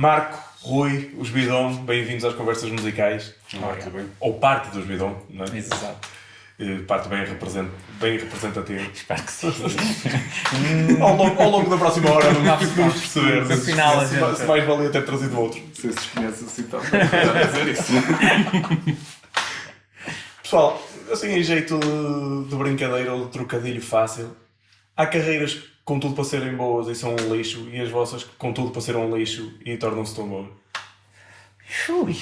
Marco, Rui, os Bidon, bem-vindos às conversas musicais. Muito bem. Ou parte dos Bidon, não é? Exato. Parte bem representativa. Espero que sim. Ao longo da próxima hora vamos perceber No final, se mais valia ter trazido outro. Se se conhece assim tão a dizer isso. Pessoal, assim em jeito de brincadeira ou de trocadilho fácil, há carreiras que com tudo para serem boas e são um lixo, e as vossas que com tudo para ser um lixo e tornam-se tão boas. Ui.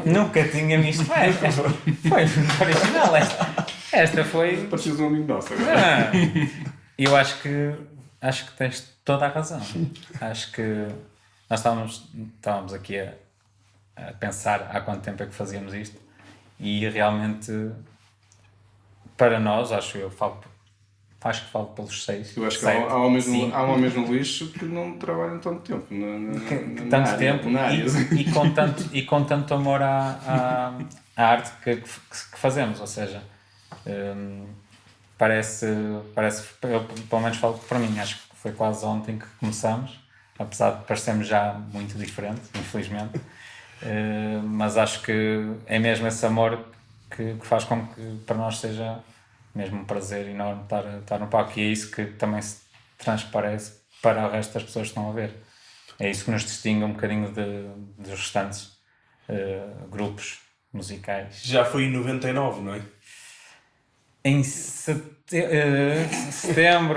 Nunca tinha visto esta. Foi muito original esta. Esta foi... Pareces um amigo nosso agora. Eu acho que tens toda a razão. Acho que nós estávamos aqui a pensar há quanto tempo é que fazíamos isto, e realmente para nós, acho que falo pelos 6. Eu acho que 7, há homens 5, no lixo que não trabalham tanto tempo tanto tempo e com tanto amor à arte que fazemos, ou seja, parece eu pelo menos falo para mim, acho que foi quase ontem que começamos, apesar de parecermos já muito diferente, infelizmente, mas acho que é mesmo esse amor que faz com que para nós seja mesmo um prazer enorme estar no palco, e é isso que também se transparece para o resto das pessoas que estão a ver. É isso que nos distingue um bocadinho dos restantes grupos musicais. Já foi em 99, não é? Em setembro,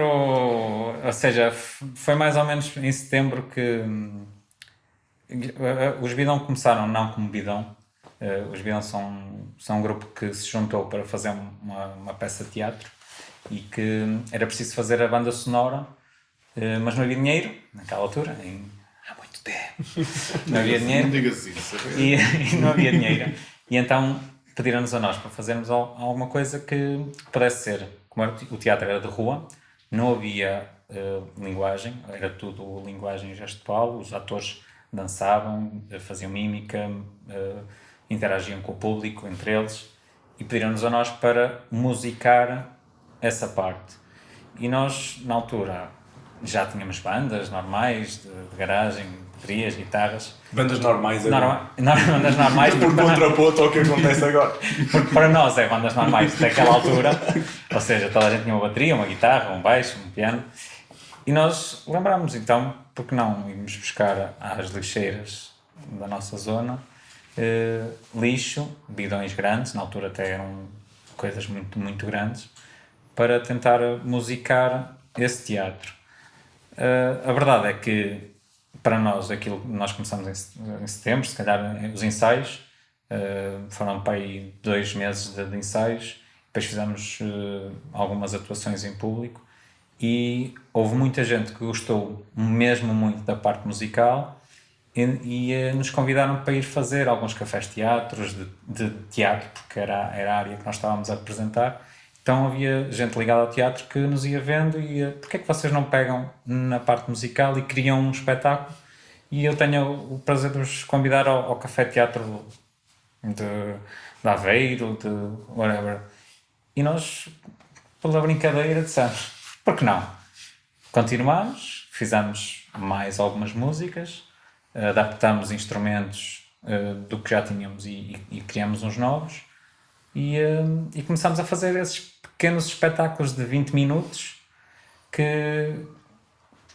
ou seja, foi mais ou menos em setembro que os Bidon começaram não como Bidon. Os Bidon são um grupo que se juntou para fazer uma peça de teatro, e que era preciso fazer a banda sonora, mas não havia dinheiro naquela altura, há muito tempo. Não havia dinheiro. Não digas isso. E não havia dinheiro. E então pediram-nos a nós para fazermos alguma coisa que pudesse ser, como o teatro era de rua, não havia linguagem, era tudo linguagem gestual, os atores dançavam, faziam mímica, interagiam com o público, entre eles, e pediram-nos a nós para musicar essa parte. E nós, na altura, já tínhamos bandas normais, de garagem, baterias, guitarras. Bandas normais Bandas normais. Por contraponto ao que acontece agora. Porque para nós é bandas normais daquela altura, ou seja, toda a gente tinha uma bateria, uma guitarra, um baixo, um piano, e nós lembrámos então, porque não íamos buscar às lixeiras da nossa zona lixo, bidões grandes, na altura até eram coisas muito, muito grandes, para tentar musicar esse teatro. A verdade é que para nós aquilo nós começamos em setembro, se calhar os ensaios foram para aí 2 meses de ensaios, depois fizemos algumas atuações em público, e houve muita gente que gostou mesmo muito da parte musical, e nos convidaram para ir fazer alguns cafés-teatros de teatro, porque era a área que nós estávamos a representar. Então havia gente ligada ao teatro que nos ia vendo e ia: porque é que vocês não pegam na parte musical e criam um espetáculo? E eu tenho o prazer de vos convidar ao café-teatro de Aveiro, de whatever. E nós, pela brincadeira, dissemos: por que não? Continuamos, fizemos mais algumas músicas, adaptamos instrumentos do que já tínhamos e criamos uns novos, e começamos a fazer esses pequenos espetáculos de 20 minutos que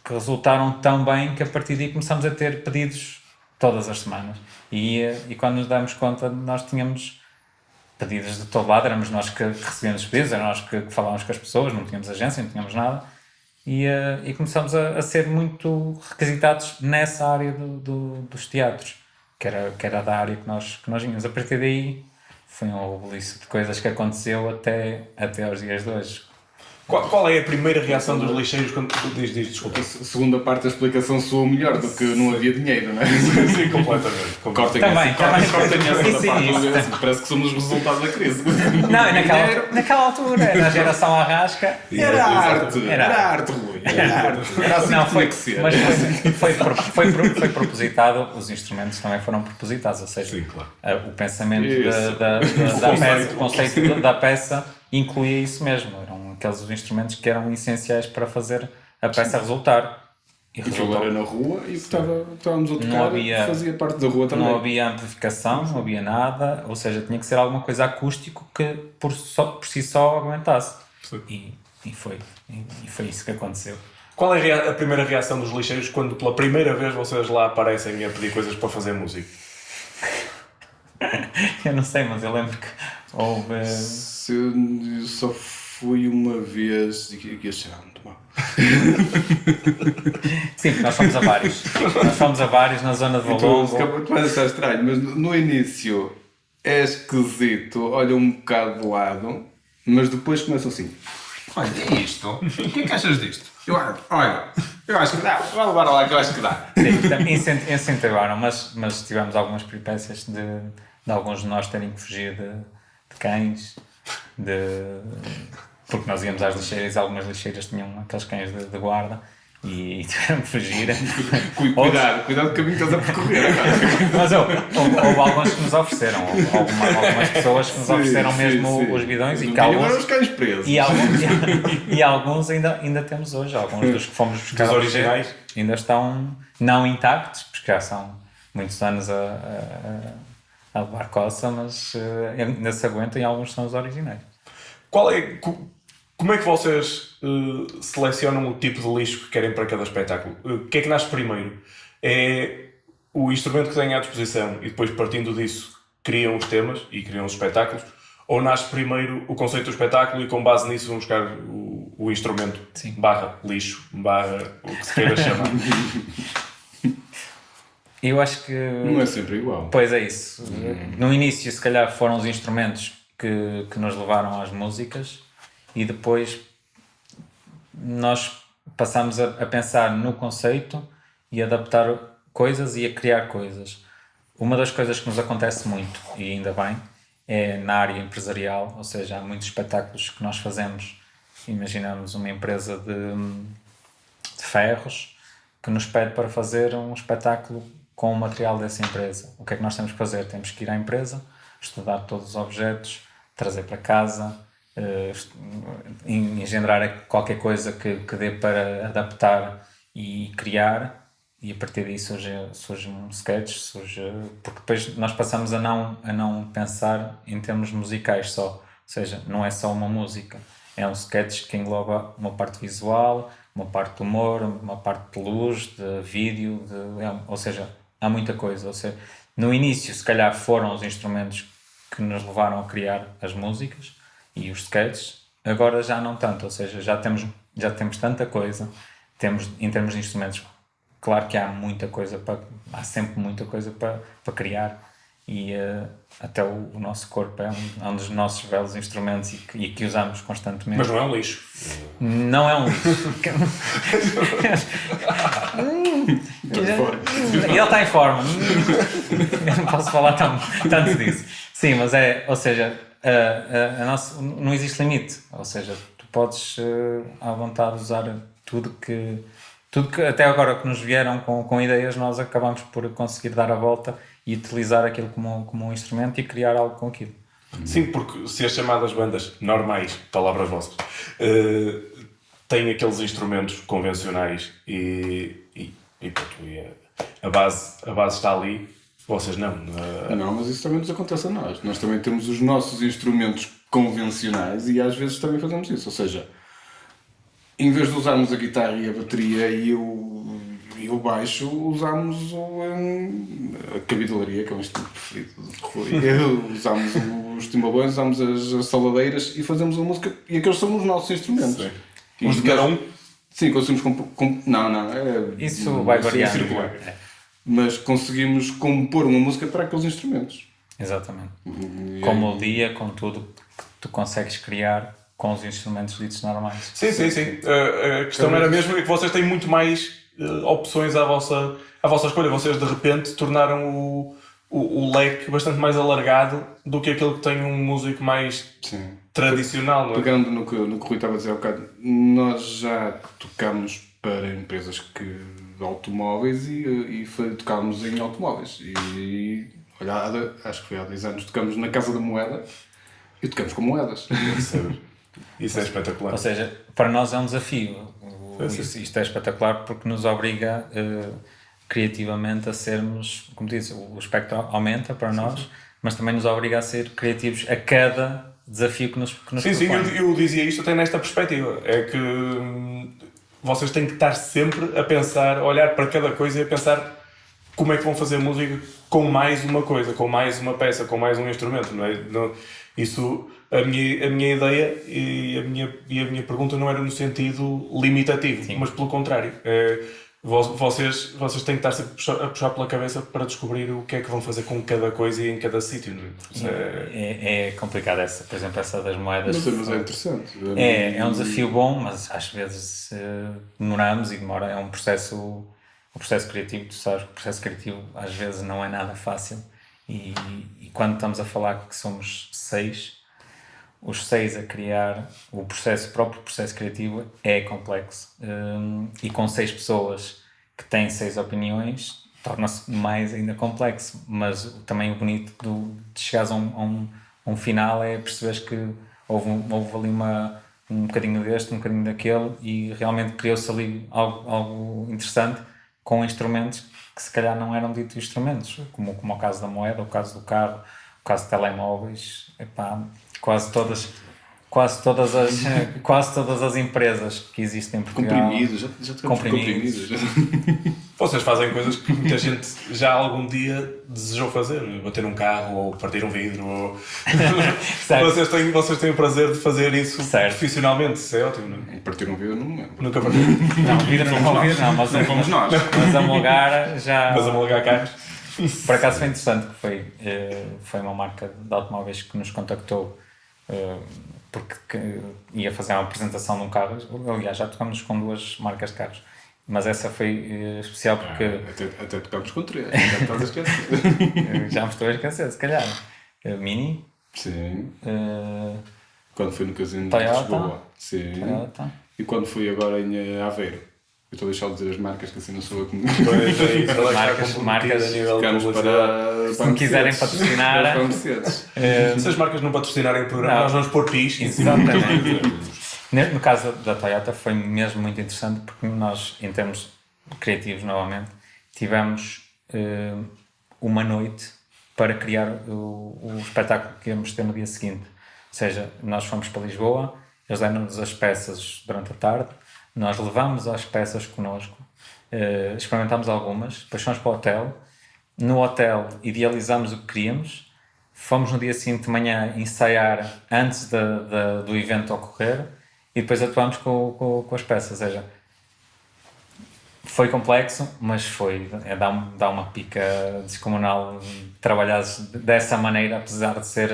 resultaram tão bem que a partir daí começamos a ter pedidos todas as semanas, e quando nos damos conta, nós tínhamos pedidos de todo lado, éramos nós que recebíamos os pedidos, éramos nós que falávamos com as pessoas, não tínhamos agência, não tínhamos nada. E começamos a ser muito requisitados nessa área dos teatros, que era da área que nós vínhamos. A partir daí foi um rebuliço de coisas que aconteceu até aos dias de hoje. Qual é a primeira reação dos lixeiros quando diz desculpa? A segunda parte da explicação soou melhor do que não havia dinheiro, não é? Sim, completamente. Cortem Também. essa parte. Sim. Parece que somos os resultados da crise. Não, naquela altura, na geração Arrasca, Era arte, Rui. Era arte. Era assim não, que tinha que ser. mas foi propositado, os instrumentos também foram propositados, ou seja, Sim, claro. O pensamento Isso. da peça, o conceito da peça incluía isso mesmo, eram aqueles instrumentos que eram essenciais para fazer a peça resultar. E Aquilo resultou. era na rua e o que estávamos a Não tocar havia- fazia parte da rua também. Não havia amplificação, não havia nada, ou seja, tinha que ser alguma coisa acústico que por si só aguentasse. Sim. E foi isso que aconteceu. Qual é a primeira reação dos lixeiros quando pela primeira vez vocês lá aparecem a pedir coisas para fazer música? Eu não sei, mas eu lembro que houve. Se eu só fui uma vez e achei muito mal. Sim, nós fomos a vários. Nós fomos a vários na zona de Valongo. Tu vais achar estranho, mas no início é esquisito, olha um bocado de lado, mas depois começa assim. Olha, é isto? O que é que achas disto? Eu acho que dá. Vai levar lá que eu acho que dá. Sim, incentivaram, mas tivemos algumas peripécias de alguns de nós terem que fugir de cães, porque nós íamos às lixeiras e algumas lixeiras tinham aqueles cães de guarda e tiveram que fugir. Cuidado com o caminho que estás a percorrer. Mas houve alguns que nos ofereceram, algumas pessoas que nos ofereceram mesmo os bidões e que alguns. Os cães presos. E alguns ainda temos hoje, alguns dos que fomos buscar Dos ao originais? ligeiro ainda estão não intactos, porque já são muitos anos a levar coça, mas ainda se aguentam e alguns são os originais. Como é que vocês selecionam o tipo de lixo que querem para cada espetáculo? O que é que nasce primeiro? É o instrumento que têm à disposição e depois, partindo disso, criam os temas e criam os espetáculos? Ou nasce primeiro o conceito do espetáculo e com base nisso vão buscar o instrumento Sim. / lixo / o que se queira chamar? Eu acho que... Não é sempre igual. Pois é isso. No início, se calhar, foram os instrumentos que nos levaram às músicas e depois nós passamos a pensar no conceito e adaptar coisas e a criar coisas. Uma das coisas que nos acontece muito, e ainda bem, é na área empresarial, ou seja, há muitos espetáculos que nós fazemos. Imaginamos uma empresa de ferros que nos pede para fazer um espetáculo com o material dessa empresa. O que é que nós temos que fazer? Temos que ir à empresa, estudar todos os objetos, trazer para casa, engendrar qualquer coisa que dê para adaptar e criar, e a partir daí surge um sketch, porque depois nós passamos a não pensar em termos musicais só, ou seja, não é só uma música, é um sketch que engloba uma parte visual, uma parte de humor, uma parte de luz, de vídeo, ou seja, há muita coisa. Ou seja, no início, se calhar, foram os instrumentos que nos levaram a criar as músicas e os sketches, agora já não tanto, ou seja, já temos tanta coisa, em termos de instrumentos, claro que há sempre muita coisa para criar, e até o nosso corpo é um dos nossos belos instrumentos e que usamos constantemente. Mas não é um lixo. Não é um lixo. Ele está em forma. Eu não posso falar tanto disso. Sim, mas ou seja, não existe limite. Ou seja, tu podes à vontade usar tudo que até agora que nos vieram com ideias, nós acabamos por conseguir dar a volta e utilizar aquilo como um instrumento e criar algo com aquilo. Sim, porque se as chamadas bandas normais, palavras vossas, têm aqueles instrumentos convencionais e a base está ali, vocês não. Não, mas isso também nos acontece a nós. Nós também temos os nossos instrumentos convencionais e às vezes também fazemos isso. Ou seja, em vez de usarmos a guitarra e a bateria e o baixo, usamos a cabidelaria, que é o instrumento preferido do Rui. Usamos os timbalões, usamos as saladeiras e fazemos a música. E aqueles são os nossos instrumentos. Sim. Os de cada um? Sim, conseguimos Não, isso vai variar. Circular. Mas conseguimos compor uma música para aqueles instrumentos. Exatamente. Com melodia, com tudo que tu consegues criar com os instrumentos ditos normais. Sim. A questão era mesmo que vocês têm muito mais opções à vossa escolha. Vocês de repente tornaram o leque bastante mais alargado do que aquele que tem um músico mais tradicional. Não é? Pegando no que o Rui estava a dizer há bocado, nós já tocámos para empresas de automóveis e tocámos em automóveis. E olha, acho que foi há 10 anos, tocámos na Casa da Moeda e tocamos com moedas. Isso é espetacular. Ou seja, para nós é um desafio. isto é espetacular porque nos obriga criativamente a sermos, como disse, o espectro aumenta para nós, mas também nos obriga a ser criativos a cada desafio que nos propõe. Sim, eu dizia isto até nesta perspectiva. É que vocês têm que estar sempre a pensar, a olhar para cada coisa e a pensar como é que vão fazer música com mais uma coisa, com mais uma peça, com mais um instrumento, não é? Isso, a minha ideia e a minha pergunta não era no sentido limitativo, mas pelo contrário. Vocês têm que estar sempre a puxar pela cabeça para descobrir o que é que vão fazer com cada coisa e em cada sítio. Não é? É complicado por exemplo, essa das moedas. Mas é interessante. É um desafio bom, mas às vezes demoramos e demora. É um processo, o processo criativo, tu sabes que o processo criativo às vezes não é nada fácil e quando estamos a falar que somos 6, os 6 a criar o próprio processo criativo é complexo e com 6 pessoas que têm 6 opiniões torna-se mais ainda complexo, mas também o bonito de chegares a um final é perceberes que houve ali um bocadinho deste, um bocadinho daquele e realmente criou-se ali algo interessante com instrumentos que se calhar não eram ditos instrumentos, como o caso da moeda, o caso do carro, o caso de telemóveis, quase todas as empresas que existem em Portugal. Comprimidos, já comprimidos. Vocês fazem coisas que muita gente já algum dia desejou fazer, bater um carro ou partir um vidro. Ou... vocês têm o prazer de fazer isso profissionalmente, isso é ótimo, não é? Partir um vidro não me lembro. Nunca partiu. Não, vidro não, mas não fomos nós. Mas amolgar já... Mas amolgar carros. Por acaso foi interessante, que foi uma marca de automóveis que nos contactou porque ia fazer uma apresentação de um carro. Aliás, já tocamos com 2 marcas de carros, mas essa foi especial porque... Até tocamos com 3, já estás a esquecer. Já me estou a esquecer, se calhar. Mini. Sim. Quando fui no casino Toyota. de Lisboa. Sim. Toyota. E quando fui agora em Aveiro. Eu estou a deixar de dizer as marcas, que assim não sou eu que me... Marcas a nível de para se me quiserem patrocinar... Se as marcas não patrocinarem o programa, nós vamos pôr pis. Exatamente. No caso da Toyota foi mesmo muito interessante porque nós, em termos criativos novamente, tivemos uma noite para criar o espetáculo que íamos ter no dia seguinte. Ou seja, nós fomos para Lisboa, eles deram-nos as peças durante a tarde, nós levámos as peças connosco, experimentámos algumas, depois fomos para o hotel. No hotel idealizámos o que queríamos, fomos no dia seguinte de manhã ensaiar antes do evento ocorrer e depois atuámos com as peças. Ou seja, foi complexo, mas dá uma pica descomunal trabalhar dessa maneira, apesar de ser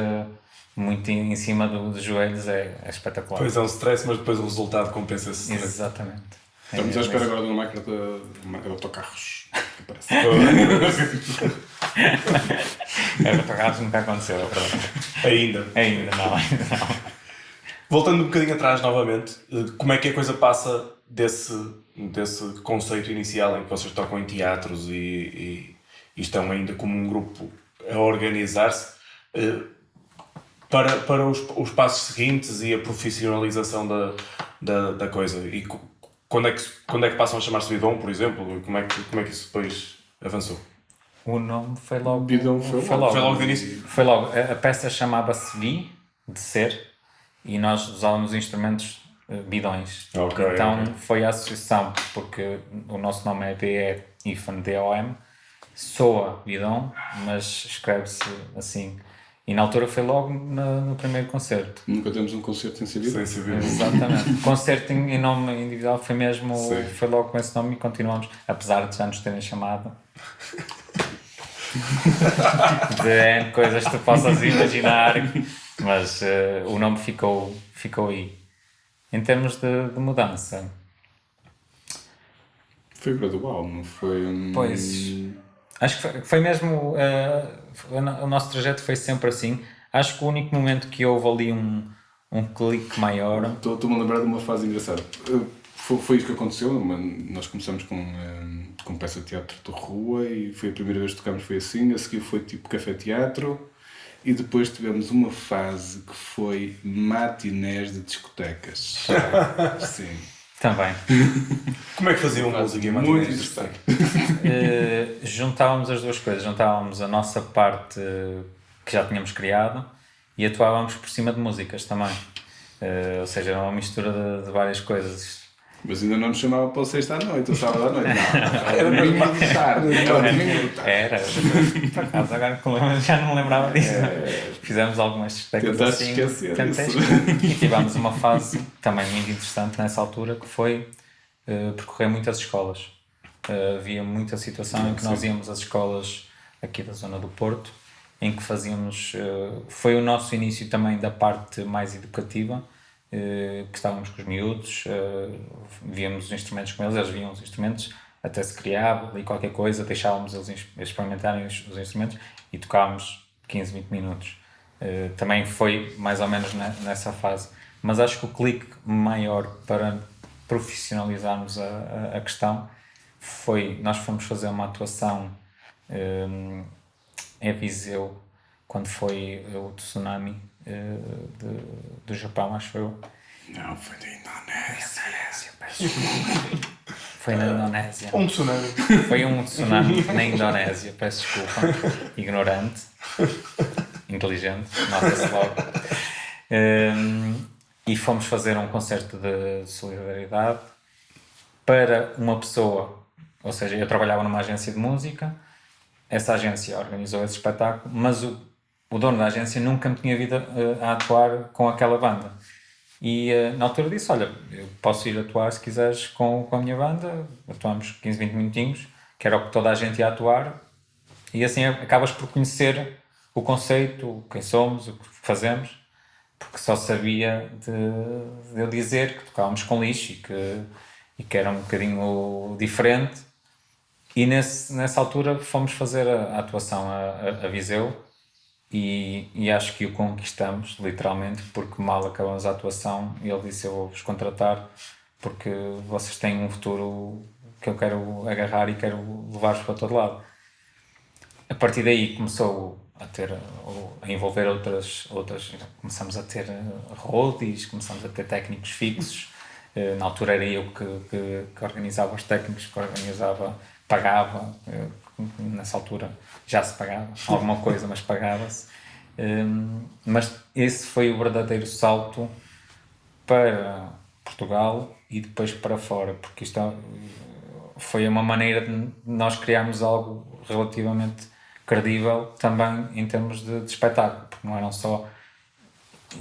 muito em cima dos joelhos, é espetacular. Pois é um stress, mas depois o resultado compensa esse stress. Exatamente. Estamos à espera agora de uma máquina de autocarros. Que parece. Autocarros nunca aconteceu, é verdade. Ainda não. Voltando um bocadinho atrás novamente, como é que a coisa passa desse conceito inicial em que vocês tocam em teatros e estão ainda como um grupo a organizar-se para os passos seguintes e a profissionalização da coisa? E quando é que passam a chamar-se Bidon, por exemplo? Como é que isso depois avançou? O nome foi logo... Bidon foi logo de início? Foi logo. A peça chamava-se Bi, de ser, e nós usávamos instrumentos bidões. Então foi a associação, porque o nosso nome é BE-DOM, soa Bidon, mas escreve-se assim. E na altura foi logo no primeiro concerto. Nunca temos um concerto sem saber. Exatamente. O concerto em nome individual foi logo com esse nome e continuamos, apesar de já nos terem chamado de coisas que tu possas imaginar, mas o nome ficou aí. Em termos de mudança, foi gradual, não foi? Pois, acho que foi mesmo. O nosso trajeto foi sempre assim. Acho que o único momento que houve ali um clique maior. Estou-me a lembrar de uma fase engraçada. Foi isso que aconteceu. Nós começamos com peça de teatro de rua e foi a primeira vez que tocámos, foi assim. A seguir foi tipo café-teatro. E depois tivemos uma fase que foi matinés de discotecas. Sim. Também. Como é que faziam música e Muito mantinham este interessante. Juntávamos as duas coisas. Juntávamos a nossa parte que já tínhamos criado e atuávamos por cima de músicas também. Ou seja, era uma mistura de várias coisas. Mas ainda não nos chamava para o sexta à noite, ou sábado à noite. Não, era domingo de tarde. Era domingo de tarde. Era, por acaso, agora que já não me lembrava disso. Fizemos algumas discotecas Tentaste assim. esquecer Tentei isso. E tivemos uma fase também muito interessante nessa altura, que foi percorrer muitas escolas. Havia muita situação em que nós íamos às escolas aqui da zona do Porto, em que fazíamos... foi o nosso início também da parte mais educativa, que estávamos com os miúdos, víamos os instrumentos com eles viam os instrumentos, até se criava ali qualquer coisa, deixávamos eles experimentarem os instrumentos e tocávamos 15, 20 minutos. Também foi mais ou menos nessa fase. Mas acho que o clique maior para profissionalizarmos a questão foi, nós fomos fazer uma atuação em Viseu, quando foi o tsunami do Japão, acho eu. Não, foi da Indonésia. Foi na Indonésia. Um tsunami. Foi um tsunami na Indonésia, peço desculpa. Ignorante. Inteligente, nota-se logo. E fomos fazer um concerto de solidariedade para uma pessoa, ou seja, eu trabalhava numa agência de música, essa agência organizou esse espetáculo, mas o dono da agência nunca me tinha visto a atuar com aquela banda. E na altura disse, olha, eu posso ir atuar se quiseres com a minha banda, atuamos 15, 20 minutinhos, que era o que toda a gente ia atuar, e assim acabas por conhecer o conceito, quem somos, o que fazemos, porque só sabia de eu dizer que tocávamos com lixo e que era um bocadinho diferente. E nessa altura fomos fazer a atuação a Viseu e acho que o conquistamos, literalmente, porque mal acabamos a atuação e ele disse, eu vou-vos contratar porque vocês têm um futuro que eu quero agarrar e quero levar-vos para todo lado. A partir daí começou a envolver outras, começamos a ter roadies, começamos a ter técnicos fixos. Na altura era eu que organizava os técnicos, que organizava, pagava. Nessa altura já se pagava alguma coisa, mas pagava-se. Mas esse foi o verdadeiro salto para Portugal e depois para fora, porque isto foi uma maneira de nós criarmos algo relativamente credível também em termos de espetáculo, porque não eram só...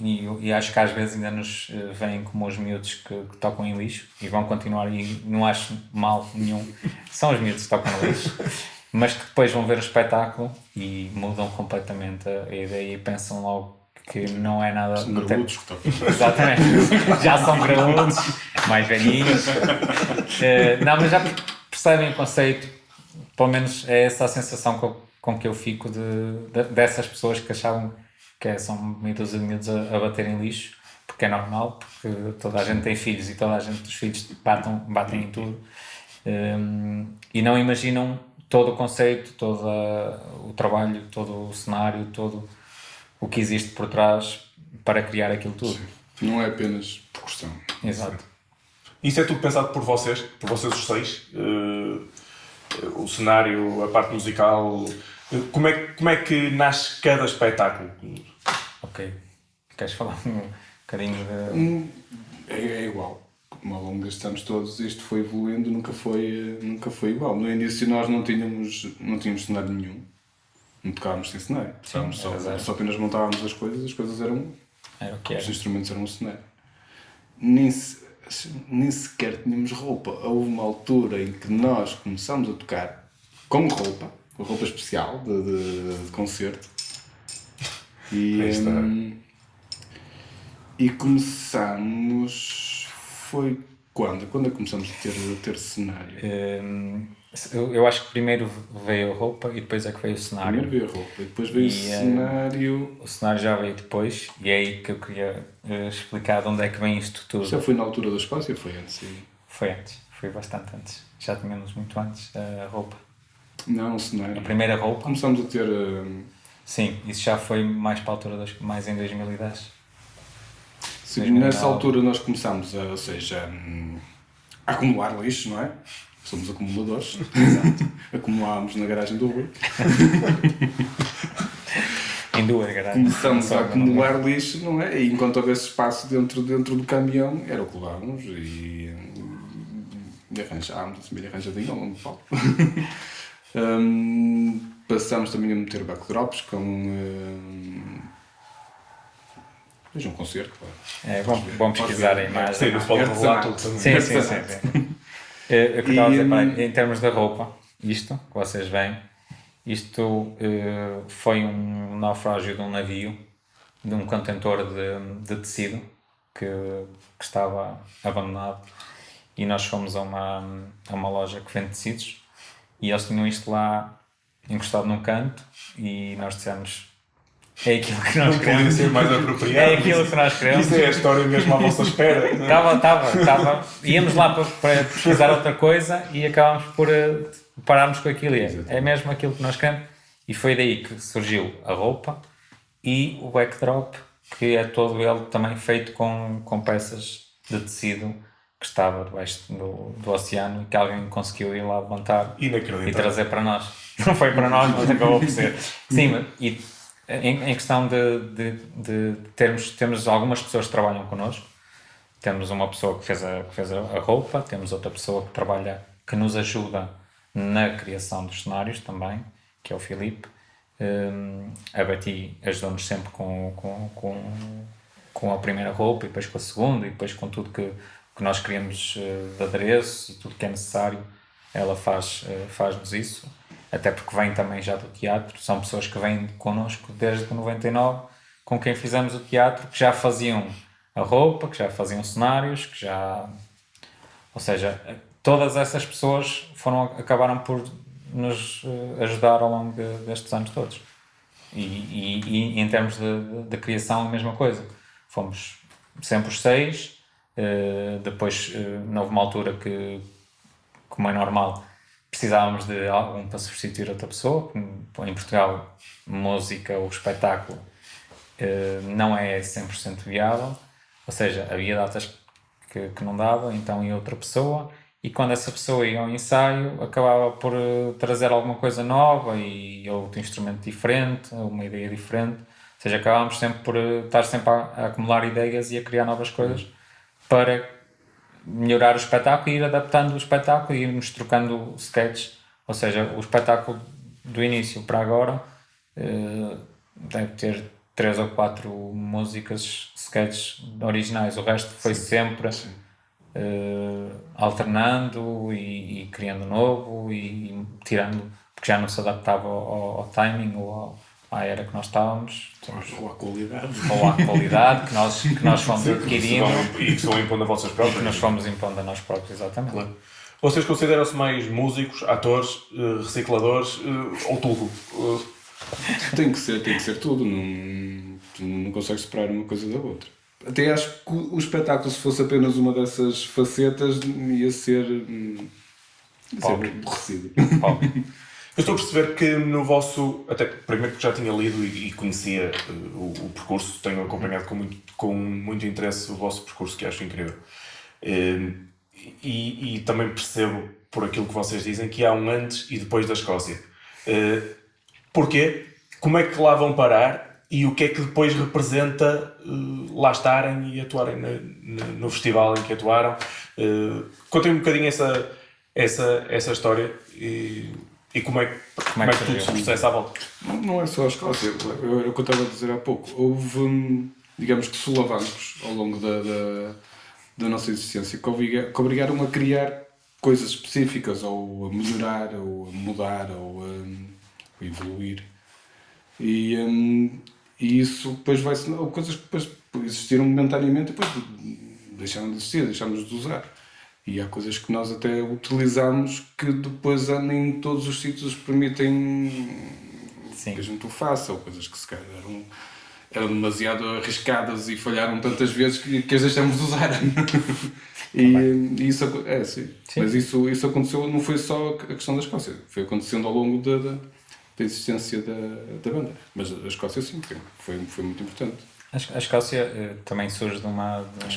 E acho que às vezes ainda nos veem como os miúdos que tocam em lixo e vão continuar, e não acho mal nenhum, são os miúdos que tocam em lixo, mas que depois vão ver o espetáculo e mudam completamente a ideia e pensam logo que não é nada... São graúdos que tocam. Exatamente, já são graúdos, mais velhinhos. Não, mas já percebem o conceito, pelo menos é essa a sensação com que eu fico dessas pessoas que achavam que são miúdos a bater em lixo, porque é normal, porque toda a gente tem filhos e toda a gente dos filhos batem em tudo, e não imaginam todo o conceito, todo o trabalho, todo o cenário, todo o que existe por trás para criar aquilo tudo. Sim. Não é apenas percussão. Exato. Isso é tudo pensado por vocês os seis? O cenário, a parte musical... Como é que nasce cada espetáculo? Ok. Queres falar um bocadinho de... É igual. Ao longo destes anos todos isto foi evoluindo, nunca foi igual. No início nós não tínhamos cenário nenhum. Não tocávamos sem cenário. Só apenas montávamos as coisas eram... Era o que era. Os instrumentos eram um cenário. Nem sequer tínhamos roupa. Houve uma altura em que nós começámos a tocar com roupa especial de concerto. E começámos... Foi quando? Quando é que começamos a ter cenário? Eu acho que primeiro veio a roupa e depois é que veio o cenário. Primeiro veio a roupa e depois veio o cenário... O cenário já veio depois e é aí que eu queria explicar de onde é que vem isto tudo. Já foi na altura da Escócia ou foi antes? Foi antes, foi bastante antes. Já tínhamos muito antes a roupa. Não, o cenário. A primeira roupa. Começámos a ter... Sim, isso já foi mais para a altura, mais em 2010. Sim, nessa altura nós começámos ou seja, a acumular lixo, não é? Somos acumuladores. Acumulámos na garagem do Rui. Em duas garagens. Começamos a acumular lixo, não é? E enquanto houvesse espaço dentro do caminhão, era o que levávamos e arranjámos, assim, bem arranjadinho ao longo do palco. Passámos também a meter backdrops com... Veja um concerto, claro. Bom pesquisar a imagem. Sim, não se pode revelar tudo também. Sim. Eu estava a dizer, em termos da roupa, isto que vocês veem, isto foi um naufrágio de um navio, de um contentor de tecido que estava abandonado, e nós fomos a uma loja que vende tecidos e eles tinham isto lá encostado num canto e nós dissemos: é aquilo que nós queremos. Podia ser mais apropriado. É aquilo que nós queremos. Isso é a história mesmo à vossa espera. Estava. Íamos lá para pesquisar outra coisa e acabámos por pararmos com aquilo. É mesmo aquilo que nós queremos. E foi daí que surgiu a roupa e o backdrop, que é todo ele também feito com peças de tecido que estava debaixo do oceano e que alguém conseguiu ir lá levantar e trazer para nós. Não foi para nós, mas acabou por ser. Sim, e em questão de temos algumas pessoas que trabalham connosco. Temos uma pessoa que fez a roupa, temos outra pessoa que trabalha, que nos ajuda na criação dos cenários também, que é o Filipe. A Betty ajudou-nos sempre com a primeira roupa, e depois com a segunda, e depois com tudo que nós queremos de adereço e tudo que é necessário, ela faz-nos isso. Até porque vem também já do teatro, são pessoas que vêm connosco desde 99, com quem fizemos o teatro, que já faziam a roupa, que já faziam cenários, que já... Ou seja, todas essas pessoas acabaram por nos ajudar ao longo destes anos todos. E em termos de criação, a mesma coisa. Fomos sempre os 6, depois houve uma altura que, como é normal, precisávamos de algum para substituir outra pessoa. Em Portugal, música ou espetáculo não é 100% viável, ou seja, havia datas que não dava, então ia outra pessoa, e quando essa pessoa ia ao ensaio acabava por trazer alguma coisa nova e outro instrumento diferente, uma ideia diferente, ou seja, acabávamos sempre por estar sempre a acumular ideias e a criar novas coisas para melhorar o espetáculo e ir adaptando o espetáculo e irmos trocando sketches. Ou seja, o espetáculo do início para agora deve ter 3 ou 4 músicas, sketches originais. O resto foi sempre alternando e criando novo e tirando, porque já não se adaptava ao timing ou à era que nós estávamos. Ou à qualidade. Ou à qualidade que nós fomos adquirindo. E que estão impondo a vossas próprias. Que nós fomos impondo a nós próprios, exatamente. Claro. Vocês consideram-se mais músicos, atores, recicladores ou tudo? Tem que ser tudo. Não consegues separar uma coisa da outra. Até acho que o espetáculo, se fosse apenas uma dessas facetas, ia ser aborrecido. Eu estou a perceber que no vosso... Até primeiro que já tinha lido e conhecia o percurso, tenho acompanhado com muito interesse o vosso percurso, que acho incrível. E também percebo, por aquilo que vocês dizem, que há um antes e depois da Escócia. Porquê? Como é que lá vão parar? E o que é que depois representa lá estarem e atuarem no festival em que atuaram? Contem um bocadinho essa história e como é que tudo se processa à volta. Não é só a Escócia. Eu estava a dizer há pouco. Houve, digamos que, solavancos ao longo da nossa existência que obrigaram a criar coisas específicas, ou a melhorar, ou a mudar, ou a evoluir. E isso depois vai-se... Ou coisas que depois existiram momentaneamente e depois deixaram de existir, deixámos de usar. E há coisas que nós até utilizamos que depois nem todos os sítios permitem que a gente o faça, ou coisas que se calhar eram demasiado arriscadas e falharam tantas vezes que as deixamos de usar. E isso sim. Mas isso aconteceu, não foi só a questão da Escócia, foi acontecendo ao longo da existência da banda. Mas a Escócia sim, foi muito importante. A Escócia também surge de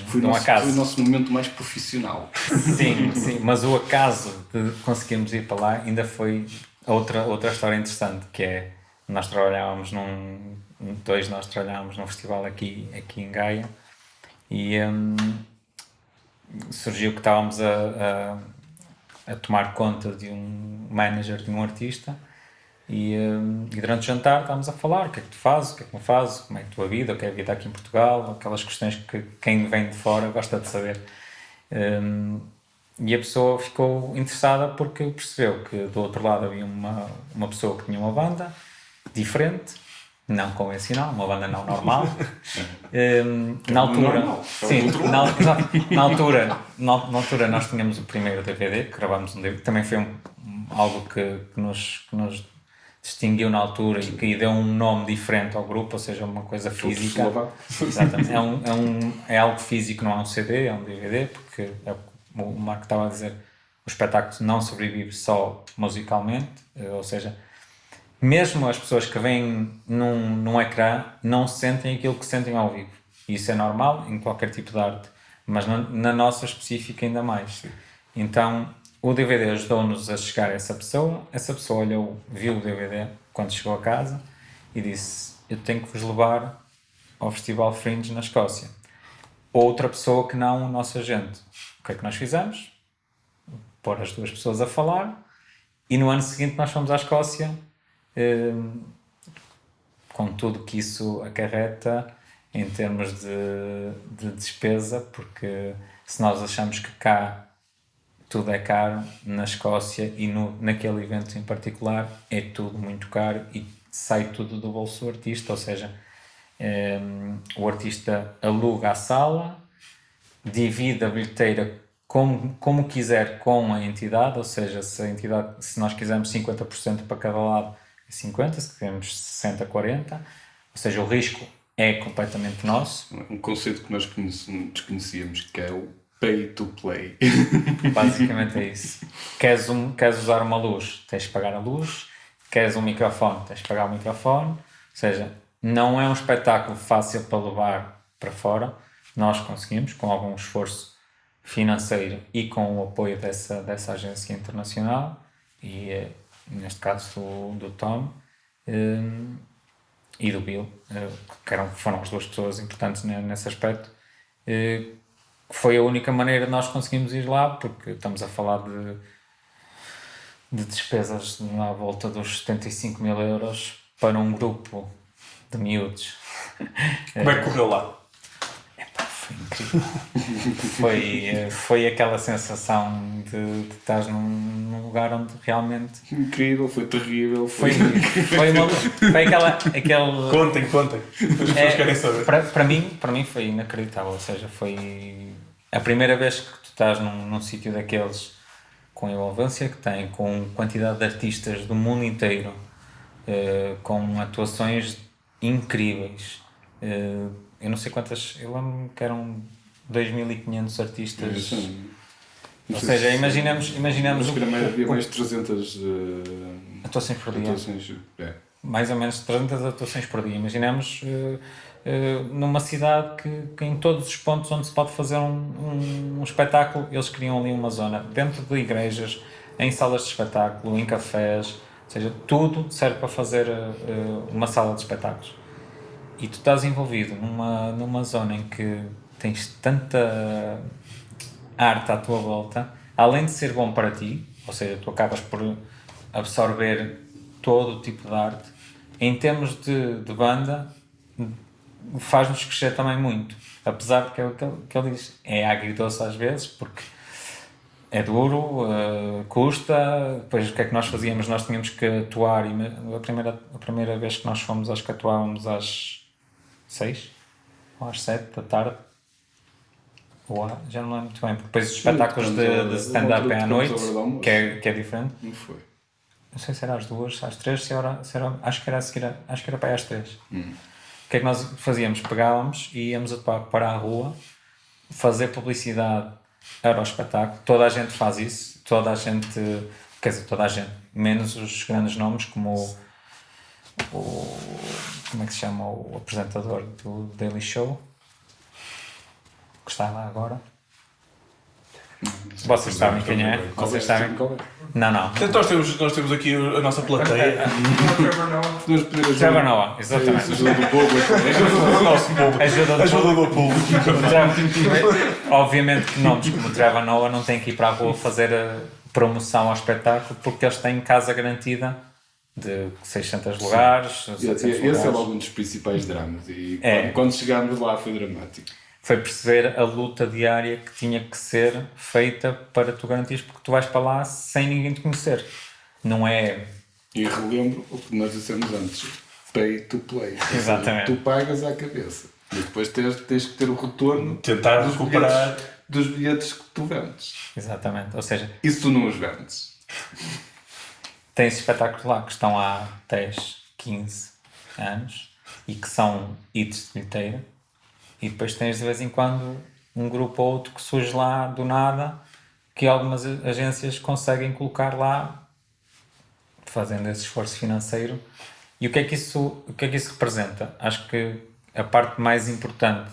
Foi, de um acaso. foi o nosso momento mais profissional. Sim, sim, mas o acaso de conseguirmos ir para lá ainda foi outra história interessante, que é, nós trabalhávamos nós trabalhávamos num festival aqui em Gaia e surgiu que estávamos a tomar conta de um manager de um artista e durante o jantar estávamos a falar o que é que tu fazes, o que é que não fazes, como é que a tua vida, o que é a vida aqui em Portugal, aquelas questões que quem vem de fora gosta de saber. E a pessoa ficou interessada porque percebeu que do outro lado havia uma pessoa que tinha uma banda diferente, não convencional, uma banda não normal. Na altura, normal, sim, na altura nós tínhamos o primeiro DVD, que gravámos um DVD, também foi algo que nos distinguiu na altura e que deu um nome diferente ao grupo, ou seja, uma coisa física. Exatamente. É algo físico, não é um CD, é um DVD, porque o Marco estava a dizer, o espetáculo não sobrevive só musicalmente, ou seja, mesmo as pessoas que vêm num ecrã não sentem aquilo que sentem ao vivo. E isso é normal em qualquer tipo de arte, mas na nossa específica ainda mais. Então, o DVD ajudou-nos a chegar a essa pessoa olhou, viu o DVD quando chegou a casa e disse, eu tenho que vos levar ao Festival Fringe na Escócia. Outra pessoa que não o nosso agente. O que é que nós fizemos? Pôr as duas pessoas a falar e no ano seguinte nós fomos à Escócia com tudo que isso acarreta em termos de despesa, porque se nós achamos que cá tudo é caro, na Escócia e naquele evento em particular é tudo muito caro e sai tudo do bolso do artista, ou seja, o artista aluga a sala, divide a bilheteira como quiser com a entidade, ou seja, se nós quisermos 50% para cada lado, é 50%, se quisermos 60%, 40%, ou seja, o risco é completamente nosso. Um conceito que nós desconhecíamos, que é o pay to play. Basicamente é isso. Queres usar uma luz, tens de pagar a luz. Queres um microfone, tens de pagar o microfone. Ou seja, não é um espetáculo fácil para levar para fora. Nós conseguimos, com algum esforço financeiro e com o apoio dessa agência internacional, e neste caso do Tom e do Bill, que foram as duas pessoas importantes nesse aspecto, foi a única maneira de nós conseguirmos ir lá, porque estamos a falar de despesas à volta dos 75 mil euros para um grupo de miúdos. Como é que correu lá? Foi incrível. Foi aquela sensação de estás num lugar onde realmente... Incrível, foi terrível. Foi aquele... Contem. As pessoas querem saber. Para mim foi inacreditável. Ou seja, foi a primeira vez que tu estás num sítio daqueles com a envolvência que tem, com quantidade de artistas do mundo inteiro, com atuações incríveis. Eu não sei quantas, eu lembro que eram 2.500 artistas. Ou seja, imaginamos havia mais de 300 atuações por dia. Mais ou menos 300 atuações por dia. Imaginamos numa cidade que em todos os pontos onde se pode fazer um espetáculo, eles criam ali uma zona, dentro de igrejas, em salas de espetáculo, em cafés, ou seja, tudo serve para fazer uma sala de espetáculos. E tu estás envolvido numa zona em que tens tanta arte à tua volta, além de ser bom para ti, ou seja, tu acabas por absorver todo o tipo de arte, em termos de banda, faz-nos crescer também muito. Apesar de que ele diz, é agridoce às vezes, porque é duro, custa. Depois o que é que nós fazíamos? Nós tínhamos que atuar, e a primeira vez que nós fomos, acho que atuávamos às 6 ou às 7 da tarde, já não lembro muito bem, porque depois os espetáculos de stand-up é à noite, que é diferente. Não foi? Não sei se era às 2, às 3, acho que era a seguir, acho que era para aí às 3. O que é que nós fazíamos? Pegávamos e íamos para a rua fazer publicidade para o espetáculo. Toda a gente faz isso, toda a gente, menos os grandes nomes como como é que se chama o apresentador do Daily Show, que está lá agora. Vocês sabem quem é? Vocês sabem? Não. Portanto, nós temos aqui a nossa plateia. Trevor Noah, exatamente. Ajuda do povo. O nosso povo. Ajuda do público. Obviamente que nomes como Trevor Noah não têm que ir para a rua fazer a promoção ao espetáculo, porque eles têm casa garantida de 600 lugares. 700 Esse lugares. é logo um dos principais dramas. E quando chegámos lá foi dramático. Foi perceber a luta diária que tinha que ser feita para tu garantires, porque tu vais para lá sem ninguém te conhecer. Não é... E relembro o que nós dissemos antes. Pay to play. Exatamente. Tu pagas à cabeça. E depois tens que ter o retorno Tentar recuperar dos bilhetes que tu vendes. Exatamente. Ou seja, E se tu não os vendes? tens espetáculos lá que estão há 10, 15 anos e que são hits de bilheteira. E depois tens de vez em quando um grupo ou outro que surge lá do nada, que algumas agências conseguem colocar lá, fazendo esse esforço financeiro. E o que é que isso representa? Acho que a parte mais importante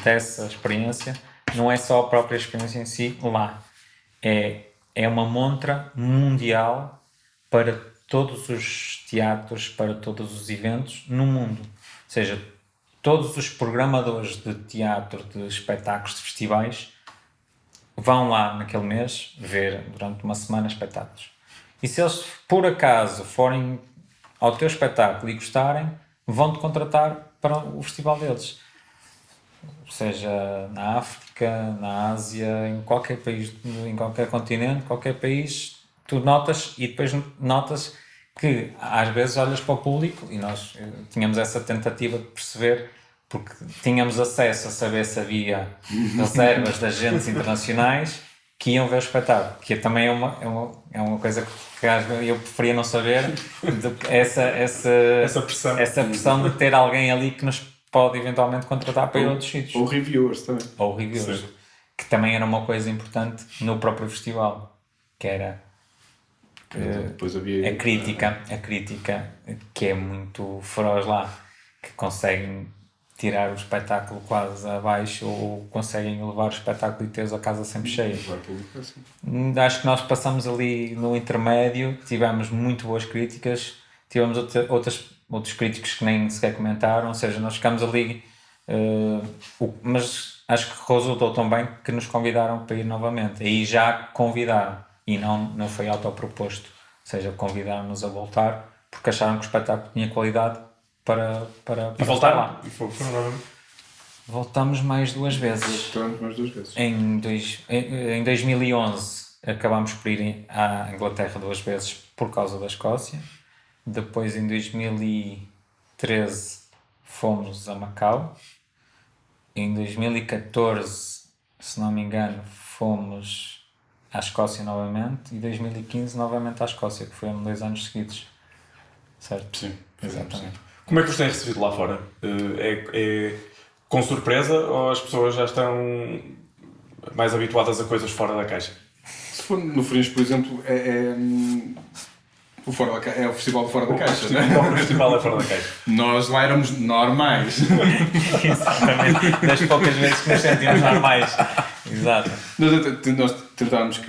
dessa experiência não é só a própria experiência em si lá. É uma montra mundial para todos os teatros, para todos os eventos no mundo. Ou seja, todos os programadores de teatro, de espetáculos, de festivais, vão lá naquele mês ver durante uma semana espetáculos. E se eles, por acaso, forem ao teu espetáculo e gostarem, vão-te contratar para o festival deles. Seja na África, na Ásia, em qualquer país, em qualquer continente, qualquer país, tu notas e depois notas que às vezes olhas para o público e nós tínhamos essa tentativa de perceber, porque tínhamos acesso a saber se havia reservas de agentes internacionais que iam ver o espetáculo, que também é uma coisa que às vezes eu preferia não saber, essa pressão de ter alguém ali que nos pode eventualmente contratar para ir a outros sítios. Ou reviewers também. Ou reviewers. Sim. Que também era uma coisa importante no próprio festival, que era Depois havia a crítica que é muito feroz lá, que conseguem tirar o espetáculo quase abaixo ou conseguem levar o espetáculo e ter a casa sempre cheia. Acho que nós passamos ali no intermédio, tivemos muito boas críticas, tivemos outros críticos que nem sequer comentaram, ou seja, nós ficámos ali, mas acho que resultou tão bem que nos convidaram para ir novamente. Aí já convidaram e não foi autoproposto, ou seja, convidaram-nos a voltar porque acharam que o espetáculo tinha qualidade para voltar lá. E foram novamente. Voltamos mais duas vezes. Voltamos mais 2 vezes. Em 2011 acabámos por ir à Inglaterra 2 vezes por causa da Escócia. Depois em 2013 fomos a Macau. Em 2014, se não me engano, fomos à Escócia novamente. E em 2015 novamente à Escócia, que foram 2 anos seguidos. Certo? Sim, Exatamente. Como é que vos têm recebido lá fora? É com surpresa ou as pessoas já estão mais habituadas a coisas fora da caixa? Se for no Fringe, por exemplo, o festival de fora da caixa, não é? O festival é fora da caixa. Nós lá éramos normais. Exatamente. Das poucas vezes que nos sentimos normais. Exato. Nós tentámos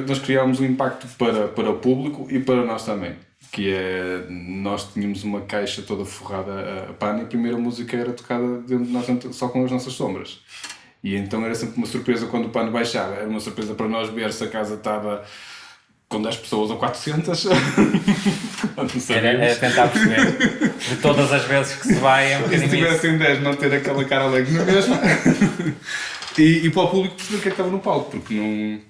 nós criámos um impacto para o público e para nós também. Que é, nós tínhamos uma caixa toda forrada a pano e a primeira música era tocada dentro de nós só com as nossas sombras. E então era sempre uma surpresa quando o pano baixava. Era uma surpresa para nós ver se a casa estava com 10 pessoas ou 400. Era tentar perceber. De todas as vezes que se vai, é um E se bocadinho isso. tivessem 10, não ter aquela cara alegre na mesma. E para o público perceber o que é que estava no palco, porque não...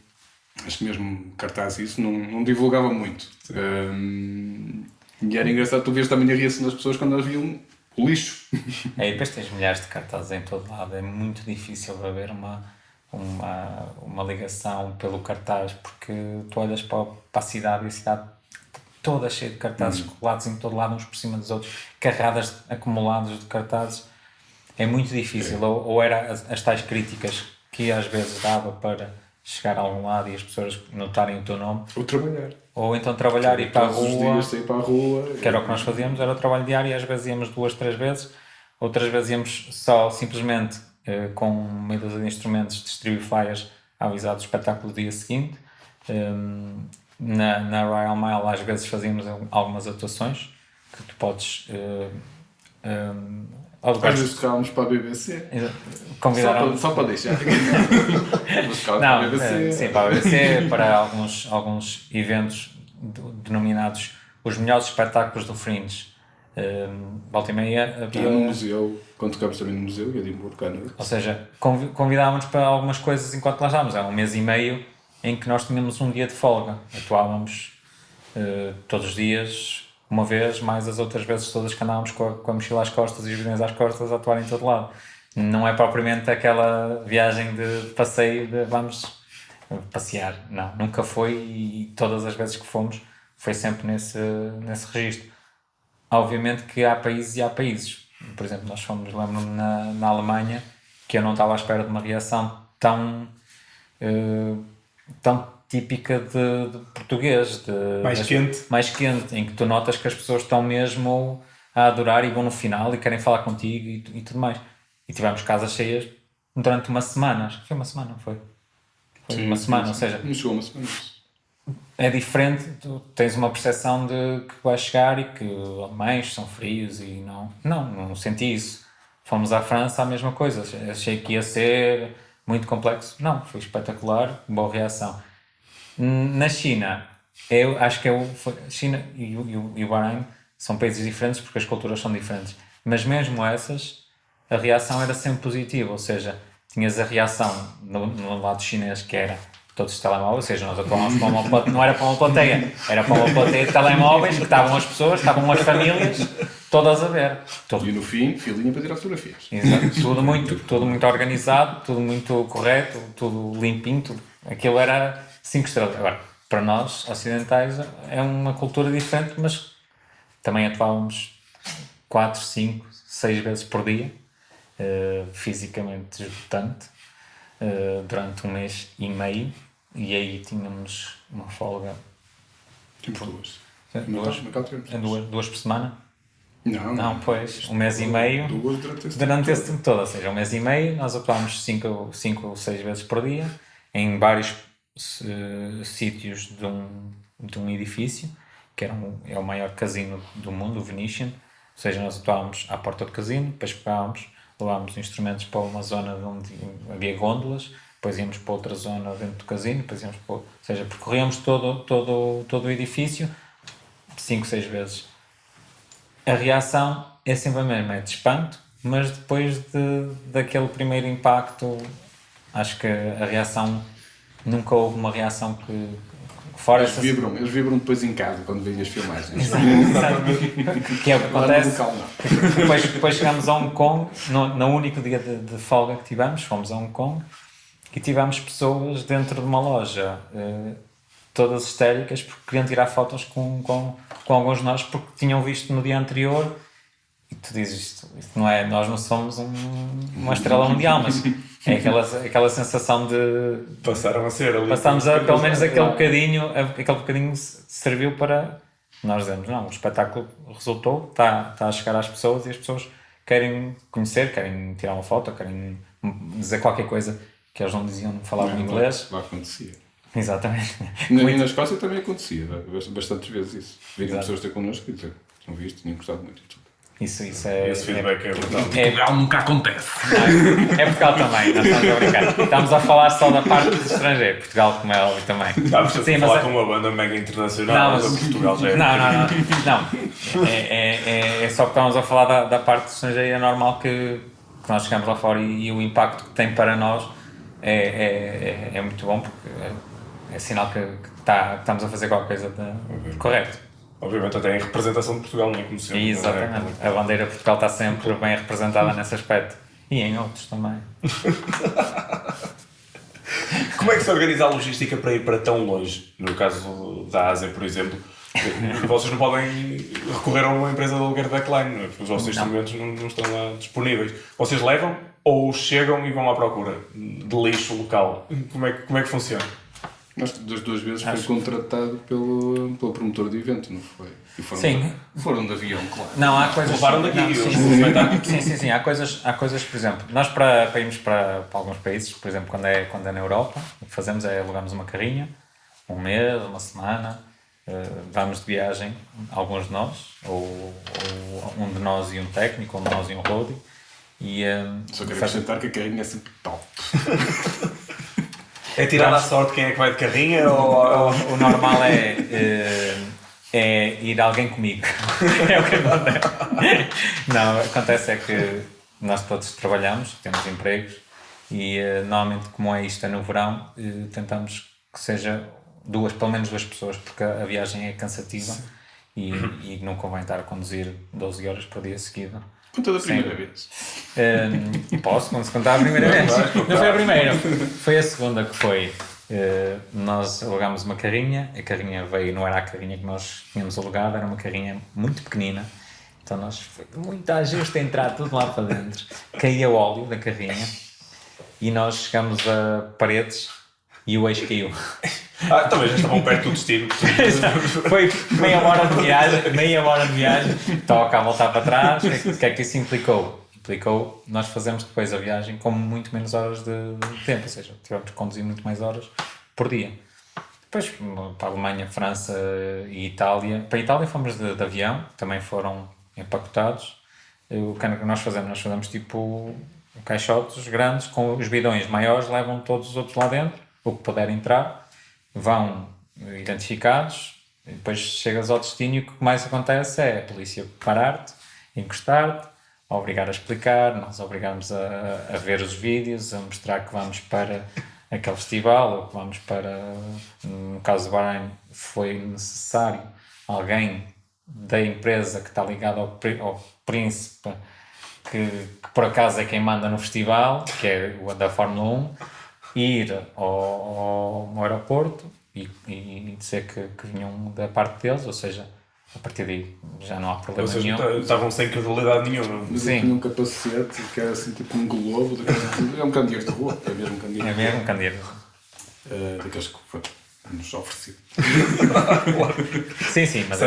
Acho que mesmo cartaz isso não divulgava muito. E era engraçado tu veres também a reação das pessoas quando elas viam o lixo. E depois tens milhares de cartazes em todo lado. É muito difícil haver uma ligação pelo cartaz, porque tu olhas para a cidade e a cidade toda cheia de cartazes colados em todo lado, uns por cima dos outros, carradas, acumulados de cartazes. É muito difícil. Ou era as tais críticas que às vezes dava para chegar a algum lado e as pessoas notarem o teu nome. Ou trabalhar. ou então trabalhar e ir para a Todos os rua, dias sair para a rua. que era o que nós fazíamos, era o trabalho diário, e às vezes íamos 2, 3 vezes, outras vezes íamos só simplesmente com meia dúzia de instrumentos, distribuir flyers a avisar do espetáculo do dia seguinte. Na Royal Mile às vezes fazíamos algumas atuações que tu podes Às vezes tocávamos para a BBC. convidaram Só para deixar. Mas tocávamos para a não, BBC. sim, para a BBC, para alguns eventos denominados os melhores espetáculos do Fringe. Volta e meia havia... No museu, quando tocámos também no museu, em Edimburgo, à noite. Ou seja, convidávamos para algumas coisas enquanto lá estávamos. Era um mês e meio em que nós tínhamos um dia de folga. Atuávamos todos os dias, uma vez, mais as outras vezes todas que andávamos com a mochila às costas e os violões às costas a atuar em todo lado. Não é propriamente aquela viagem de passeio de vamos passear. Não, nunca foi, e todas as vezes que fomos foi sempre nesse registro. Obviamente que há países e há países. Por exemplo, nós fomos, lembro-me, na Alemanha, que eu não estava à espera de uma reação tão típica de português. Mais quente, em que tu notas que as pessoas estão mesmo a adorar e vão no final e querem falar contigo e tudo mais. E tivemos casas cheias durante uma semana. Acho que foi uma semana, não foi? Foi Sim, uma semana, sim. ou seja... Não chegou uma semana. É diferente, tu tens uma percepção de que vais chegar e que alemães são frios e não senti isso. Fomos à França, a mesma coisa, achei que ia ser muito complexo. Não, foi espetacular, boa reação. Na China, eu acho que China e o Bahrein são países diferentes porque as culturas são diferentes, mas mesmo essas, a reação era sempre positiva, ou seja, tinhas a reação no lado chinês que era todos os telemóveis, ou seja, nós atuávamos para uma plateia, não era para uma plateia, era para uma plateia de telemóveis, que estavam as pessoas, estavam as famílias, todas a ver. E no fim, filinha para tirar fotografias. Exato. Tudo muito organizado, tudo muito correto, tudo limpinho, aquilo era 5 estrelas. Agora, para nós, ocidentais, é uma cultura diferente, mas também atuávamos 4, 5, 6 vezes por dia, fisicamente esgotante, durante um mês e meio, e aí tínhamos uma folga. Temos duas. Duas por semana? Não, pois, um mês e meio. Duas durante esse tempo todo, ou seja, um mês e meio, nós atuámos 5 ou 6 vezes por dia, em vários sítios de um edifício, que é o maior casino do mundo, o Venetian. Ou seja, nós atuávamos à porta do casino, depois levávamos instrumentos para uma zona onde havia gôndolas, depois íamos para outra zona dentro do casino, depois íamos para... Ou seja, percorríamos todo o edifício 5, 6 vezes. A reação é sempre a mesma, é de espanto, mas depois daquele primeiro impacto, acho que a reação, nunca houve uma reação que fora eles vibram depois em casa, quando veem as filmagens. que é o que acontece. Lá no local, não. Depois chegámos a Hong Kong, no único dia de folga que tivemos, fomos a Hong Kong, e tivemos pessoas dentro de uma loja, todas histéricas, porque queriam tirar fotos com alguns de nós, porque tinham visto no dia anterior, e tu dizes, isto não é, nós não somos uma estrela mundial, mas é aquela sensação de... Passaram a ser ali. Passámos pelo menos aquele bocadinho serviu para nós dizermos, não, o espetáculo resultou, está a chegar às pessoas, e as pessoas querem conhecer, querem tirar uma foto, querem dizer qualquer coisa que eles não diziam, não falavam inglês. Lá acontecia. Exatamente. E na Escócia também acontecia, bastantes vezes isso. Virem pessoas ter connosco e dizer, tinham visto, tinham gostado muito de tudo. Isso é... Esse feedback é brutal. Portugal nunca acontece. É Portugal também, nós estamos a brincar. Estamos a falar só da parte do estrangeiro. Portugal, como é óbvio, também. Estamos a falar com uma banda mega internacional, mas Portugal já é... Não. É só que estamos a falar da parte do estrangeiro. É normal que nós chegamos lá fora e o impacto que tem para nós é muito bom, porque é sinal que estamos a fazer qualquer coisa correto. Obviamente até em representação de Portugal, não é como sempre. Exatamente. A bandeira de Portugal está sempre bem representada nesse aspecto. E em outros também. Como é que se organiza a logística para ir para tão longe? No caso da Ásia, por exemplo, vocês não podem recorrer a uma empresa de aluguer de backline, não é? Porque os vossos instrumentos não estão lá disponíveis. Vocês levam ou chegam e vão à procura de lixo local? Como é que funciona? Acho que das 2 vezes foi contratado pelo promotor do evento, não foi? E foram de avião, claro. Não, há coisas... Levaram daqui, Sim. Há coisas, por exemplo, nós para irmos para alguns países, por exemplo, quando é na Europa, o que fazemos é alugamos uma carrinha, um mês, uma semana, vamos de viagem, alguns de nós, ou um de nós e um técnico, ou um de nós e um roadie, e... Só quero acrescentar que a carrinha é sempre top. É tirar à sorte quem é que vai de carrinha ou... O normal é ir alguém comigo. É o que acontece. Não, acontece é que nós todos trabalhamos, temos empregos e normalmente, como é isto, é no verão, tentamos que seja pelo menos duas pessoas, porque a viagem é cansativa e não convém estar a conduzir 12 horas por dia seguido. Conta da primeira vez. Posso contar a primeira vez? Não foi a primeira, foi a segunda que foi. Nós alugámos uma carrinha, a carrinha veio, não era a carrinha que nós tínhamos alugado, era uma carrinha muito pequenina, então foi muito ajuste a entrar tudo lá para dentro, caía o óleo da carrinha e nós chegamos a Paredes e o eixo caiu. Também já estavam perto do destino. Foi meia hora de viagem, toca a voltar para trás. O que é que isso implicou? Nós fazemos depois a viagem com muito menos horas de tempo, ou seja, tivemos que conduzir muito mais horas por dia. Depois para a Alemanha, França e Itália. Para a Itália fomos de avião, também foram empacotados. O que nós fazemos? Nós fazemos tipo caixotes grandes com os bidões maiores, levam todos os outros lá dentro, o que puder entrar, vão identificados, e depois chegas ao destino e o que mais acontece é a polícia parar-te, encostar-te, obrigar a explicar, nós obrigamos a ver os vídeos, a mostrar que vamos para aquele festival ou que vamos para, no caso do Bahrein, foi necessário alguém da empresa que está ligado ao príncipe que por acaso é quem manda no festival, que é o da Fórmula 1, ir ao aeroporto e dizer que vinham da parte deles, ou seja, a partir daí já não há problema nenhum. Estavam sem credibilidade nenhuma. Mas eu tinha um capacete que era assim tipo um globo, é um candeeiro de rua, é mesmo candeeiro. É mesmo candeeiro. Daqueles que foi-nos oferecido. Sim, mas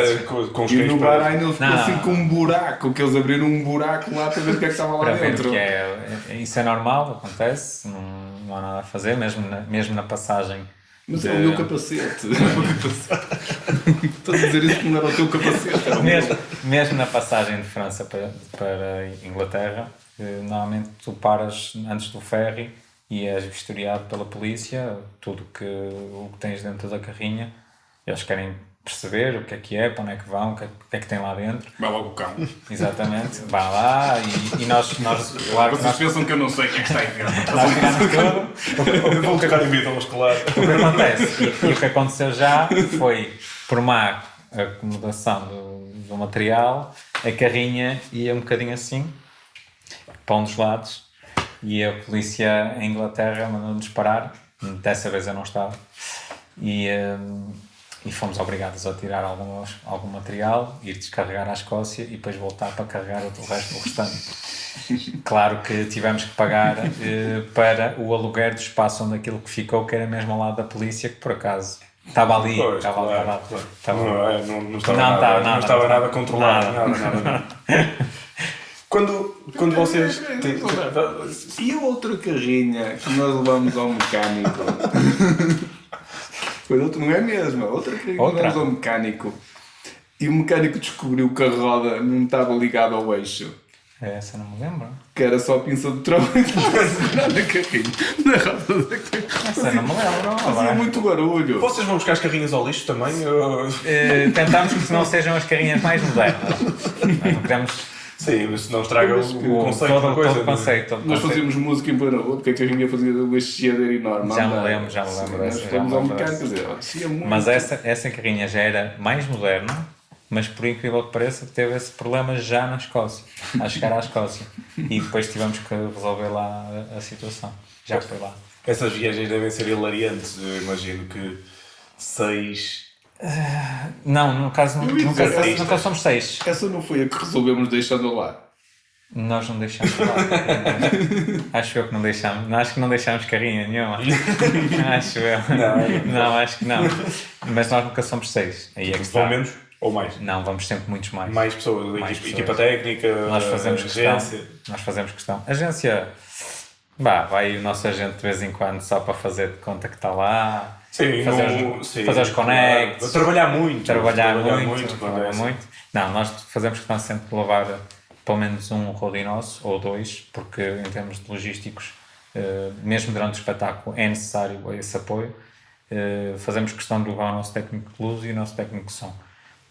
com os e no Bahrein ele ficou Não. assim com um buraco, que eles abriram um buraco lá para ver o que é que estava lá para dentro. ver que isso é normal, acontece, não há nada a fazer, mesmo na passagem. Mas é o meu capacete. Estou a dizer isso que não era o teu capacete. Era o meu. Mesmo na passagem de França para Inglaterra, normalmente tu paras antes do ferry e és vistoriado pela polícia, tudo o que tens dentro da carrinha, eles querem perceber o que é, para onde é que vão, o que é que tem lá dentro. Vai logo o cão. Exatamente, vai lá e nós claro que Vocês pensam que eu não sei quem é que está aí dentro. nós ficamos tudo. Vou cagar em vida muscular. O que acontece, e o que aconteceu já foi, por má acomodação do material, a carrinha ia um bocadinho assim, para um dos lados, e a polícia em Inglaterra mandou-nos parar, dessa vez eu não estava, e fomos obrigados a tirar algum material, ir descarregar à Escócia e depois voltar para carregar o restante. Claro que tivemos que pagar para o aluguer do espaço onde aquilo que ficou, que era mesmo ao lado da polícia, que por acaso estava ali. Pois, estava claro. ali. Não estava nada controlado. Nada. Quando vocês... E a outra carrinha que nós levamos ao mecânico? Não é mesmo, a outra carrinha que levamos ao mecânico. E o mecânico descobriu que a roda não estava ligada ao eixo. Essa não me lembro. Que era só a pinça de trabalho que estava na carrinha. Na roda da carrinha. Essa não me lembro. Fazia muito barulho. Vocês vão buscar as carrinhas ao lixo também? Tentamos que não sejam as carrinhas mais modernas. Nós não queremos... Sim, mas não estraga o conceito da coisa. Todo o conceito. Nós fazíamos música em plena rua, porque a carrinha fazia o chiadeiro enorme. Já me lembro Nós fomos ao mecânico, mas essa carrinha já era mais moderna, mas por incrível que pareça teve esse problema já na Escócia, a chegar à Escócia, e depois tivemos que resolver lá a situação, já foi lá. Essas viagens devem ser hilariantes, eu imagino que 6... Não, no caso nunca somos 6. Essa não foi a que resolvemos deixando lá. Nós não deixamos lá. Acho eu que não deixamos. Acho que não deixamos carrinha nenhuma. Acho eu. Não, acho que não. Mas nós nunca somos 6. Aí é que está. Vão menos ou mais? Não, vamos sempre muitos mais. Mais pessoas, Mais equipa pessoas. técnica, Nós fazemos agência. questão. Nós fazemos questão. Agência, vai o nosso agente de vez em quando só para fazer de conta que está lá. Sim, fazer os connects. Trabalhar muito. Trabalhar quando é assim. muito. Não, nós fazemos questão sempre de levar pelo menos um roadie nosso, ou 2, porque em termos de logísticos, mesmo durante o espetáculo, é necessário esse apoio. Fazemos questão de levar o nosso técnico de luz e o nosso técnico de som,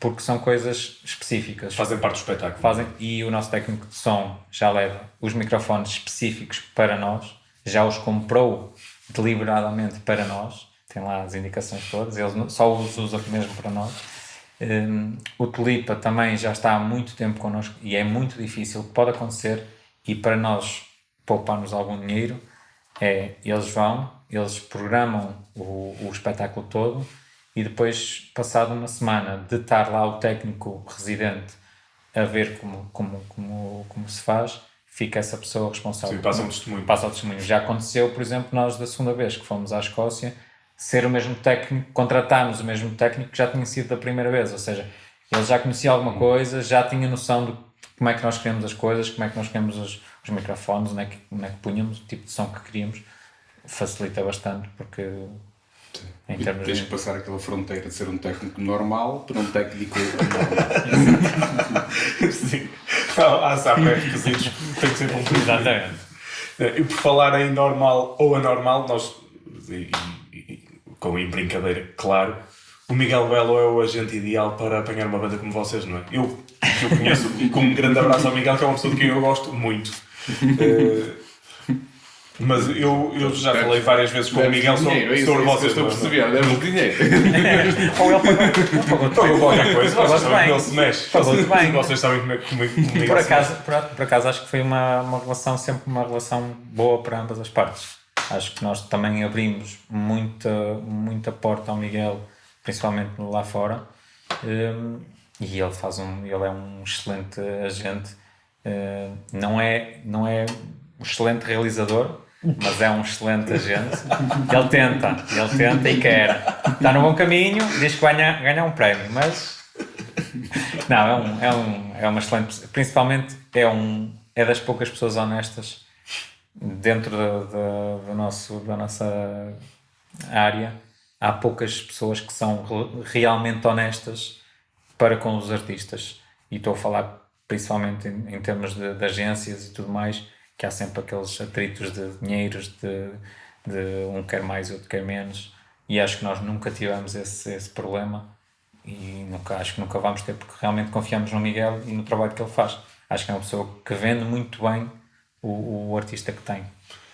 porque são coisas específicas. Fazem parte do espetáculo. E o nosso técnico de som já leva os microfones específicos para nós, já os comprou deliberadamente para nós, tem lá as indicações todas, ele só os usa mesmo para nós. O Tulipa também já está há muito tempo connosco e é muito difícil, pode acontecer, e para nós poupar-nos algum dinheiro eles programam o espetáculo todo, e depois, passado uma semana de estar lá o técnico residente a ver como se faz, fica essa pessoa responsável. Sim, passa o testemunho. Passa o testemunho. Já aconteceu, por exemplo, nós da segunda vez que fomos à Escócia, ser o mesmo técnico, contratarmos o mesmo técnico que já tinha sido da primeira vez, ou seja, ele já conhecia alguma coisa, já tinha noção de como é que nós queríamos as coisas, como é que nós queríamos os microfones, onde é que punhamos, o tipo de som que queríamos. Facilita bastante, porque em termos tens que passar aquela fronteira de ser um técnico normal para um técnico normal. Sim. Há sempre requisitos, tem que ser cumprido. Exatamente. E por falar em normal ou anormal, nós, com em brincadeira, claro, o Miguel Belo é o agente ideal para apanhar uma banda como vocês, não é? Eu conheço, com um grande abraço ao Miguel, que é uma pessoa de quem eu gosto muito. Mas eu já falei várias vezes com o Miguel sobre vocês. Estou a perceber, deve dinheiro. Ou ele Pagou qualquer coisa, vocês sabem bem. como ele se mexe. Pagou-te bem. Vocês sabem como o Miguel Por se mexe. acaso acho que foi uma relação, sempre uma relação boa para ambas as partes. Acho que nós também abrimos muita porta ao Miguel, principalmente lá fora, e ele é um excelente agente. Não é um excelente realizador, mas é um excelente agente. Ele tenta e quer. Está no bom caminho, diz que vai ganhar um prémio, mas não, é uma excelente, principalmente é das poucas pessoas honestas dentro da nossa área. Há poucas pessoas que são realmente honestas para com os artistas, e estou a falar principalmente em termos de agências e tudo mais, que há sempre aqueles atritos de dinheiros, de um quer mais e outro quer menos, e acho que nós nunca tivemos esse problema, e acho que nunca vamos ter, porque realmente confiamos no Miguel e no trabalho que ele faz. Acho que é uma pessoa que vende muito bem o artista que tem.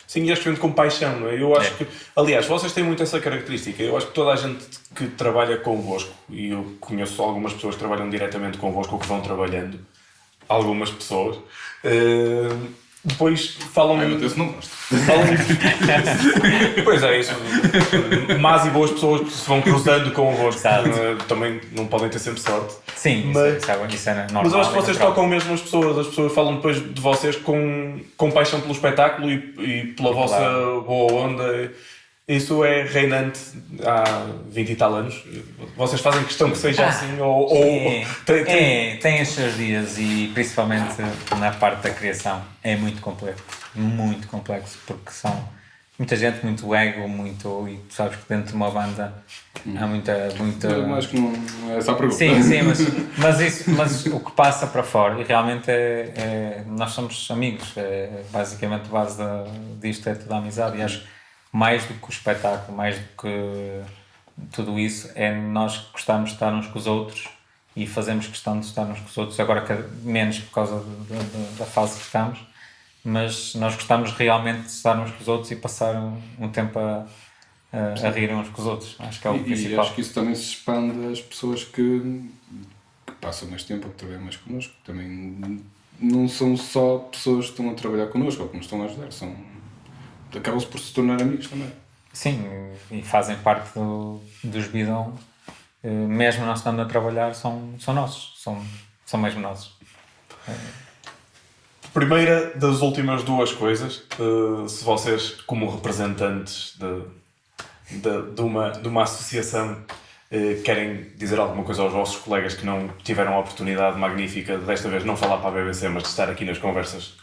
Sim, e acho que vende com paixão, não é? Eu acho que, aliás, vocês têm muito essa característica. Eu acho que toda a gente que trabalha convosco, e eu conheço algumas pessoas que trabalham diretamente convosco ou que vão trabalhando, algumas pessoas, depois falam... Ai, meu Deus, não gosto. Pois é, isso. Más e boas pessoas que se vão cruzando convosco. Também não podem ter sempre sorte. Sim, isso é normal. Mas eu acho que vocês tocam mesmo as pessoas falam depois de vocês com paixão pelo espetáculo e pela vossa boa onda. Isso é reinante há 20 e tal anos. Vocês fazem questão que seja assim? Tem os seus dias, e principalmente na parte da criação é muito complexo, porque são muita gente, muito ego, e tu sabes que dentro de uma banda há muita... Eu acho que não é essa a pergunta. Sim, mas o que passa para fora, e realmente nós somos amigos, basicamente a base disto é toda a amizade, e acho mais do que o espetáculo, mais do que tudo isso, nós gostamos de estar uns com os outros e fazemos questão de estar uns com os outros, agora menos por causa da fase que estamos, mas nós gostamos realmente de estar uns com os outros e passar um tempo a rir uns com os outros. Acho que é o principal. E acho que isso também se expande às pessoas que passam mais tempo, que trabalham mais connosco. Também não são só pessoas que estão a trabalhar connosco ou que nos estão a ajudar, acabam-se por se tornar amigos também. Sim, e fazem parte dos Bidon, mesmo nós estando a trabalhar, são nossos, são mesmo nossos. Primeira das últimas duas coisas, se vocês, como representantes de uma associação, querem dizer alguma coisa aos vossos colegas que não tiveram a oportunidade magnífica de desta vez não falar para a BBC, mas de estar aqui nas conversas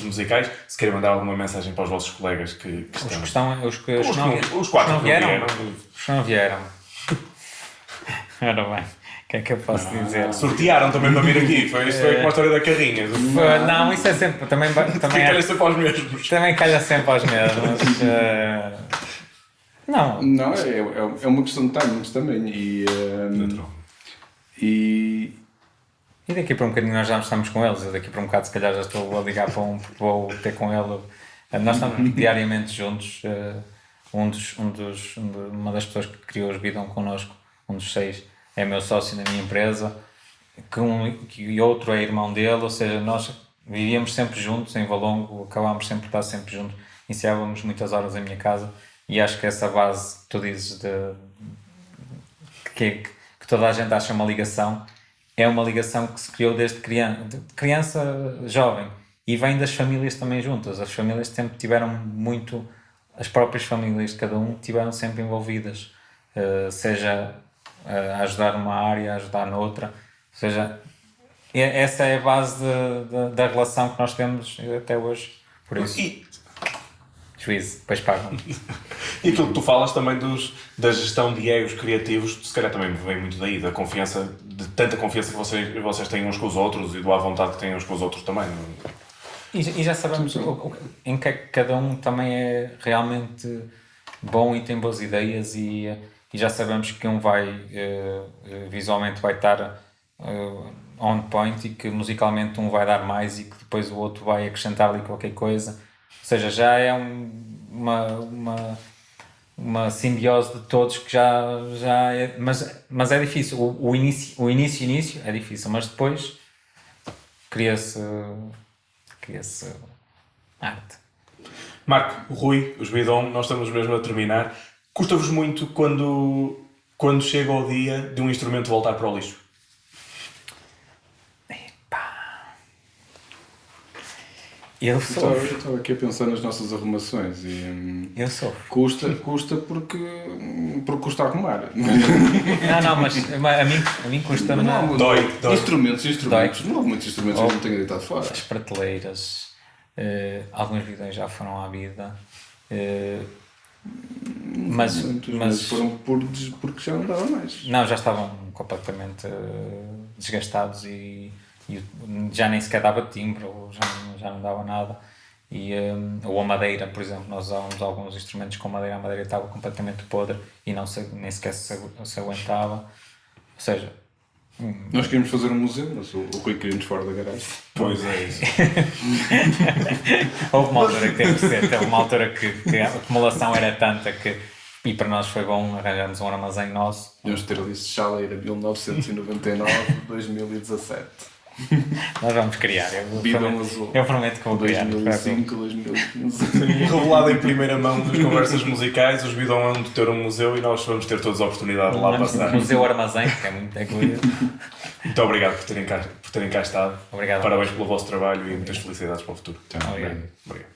musicais, se querem mandar alguma mensagem para os vossos colegas que estão... Os que não vieram. Os que não vieram. Ora bem, o que é que eu posso dizer? Sortearam também para vir aqui, foi como a história da carrinha. Não, isso é sempre... Também calha sempre aos mesmos. Também calha sempre aos mesmos. Não. Não, é uma questão de timings também. E daqui para um bocadinho nós já estamos com eles. Eu daqui para um bocado se calhar já estou a ligar para porque vou ter com ele. Nós estamos diariamente juntos. Uma das pessoas que criou os Bidon connosco, um dos 6, é meu sócio na minha empresa, que outro é irmão dele, ou seja, nós vivíamos sempre juntos em Valongo, acabámos sempre por estar sempre juntos, iniciávamos muitas horas em minha casa. E acho que essa base que tu dizes que toda a gente acha uma ligação, é uma ligação que se criou desde criança jovem, e vem das famílias também juntas. As famílias sempre tiveram muito, as próprias famílias de cada um tiveram sempre envolvidas, seja a ajudar numa área, a ajudar noutra, ou seja, essa é a base da relação que nós temos até hoje, por isso. Juízo, depois pagam. E aquilo que tu falas também da gestão de egos criativos, se calhar também vem muito daí, da confiança, de tanta confiança que vocês têm uns com os outros e do à vontade que têm uns com os outros também. E já sabemos em que cada um também é realmente bom e tem boas ideias, e já sabemos que um visualmente vai estar on point, e que musicalmente um vai dar mais e que depois o outro vai acrescentar ali qualquer coisa. Ou seja, já é uma simbiose de todos que já é... Mas é difícil. O início é difícil, mas depois cria-se arte. Marco, Rui, os Bidon, nós estamos mesmo a terminar. Custa-vos muito quando chega o dia de um instrumento voltar para o lixo? Eu estava aqui a pensar nas nossas arrumações e eu sofro. Custa porque custa arrumar. Não, mas a mim custa-me. Dói. Instrumentos. Não há muitos instrumentos que eu não tenho deitado fora. As prateleiras, alguns bidões já foram à vida. Mas foram porque já não dava mais. Não, já estavam completamente desgastados e já nem sequer dava timbre, ou já não dava nada. Ou a madeira, por exemplo, nós usávamos alguns instrumentos com madeira, a madeira estava completamente podre e nem sequer se aguentava. Ou seja, nós queríamos fazer um museu, mas o Rui queria-nos fora da garagem. Pois é isso. Houve uma altura que teve que ser, teve uma altura que a acumulação era tanta que, e para nós foi bom arranjarmos um armazém nosso. Devemos ter ali Chaleira 1999, 2017. Nós vamos criar. Eu prometo que vou criar. 2005, 2015. Revelado em primeira mão nas conversas musicais, os Bidon vão ter um museu e nós vamos ter todos a oportunidade de lá passar. Museu Armazém, que é muito coisa. Muito obrigado por terem cá estado. Obrigado. Parabéns pelo vosso trabalho e muitas felicidades para o futuro. Obrigado. Obrigado.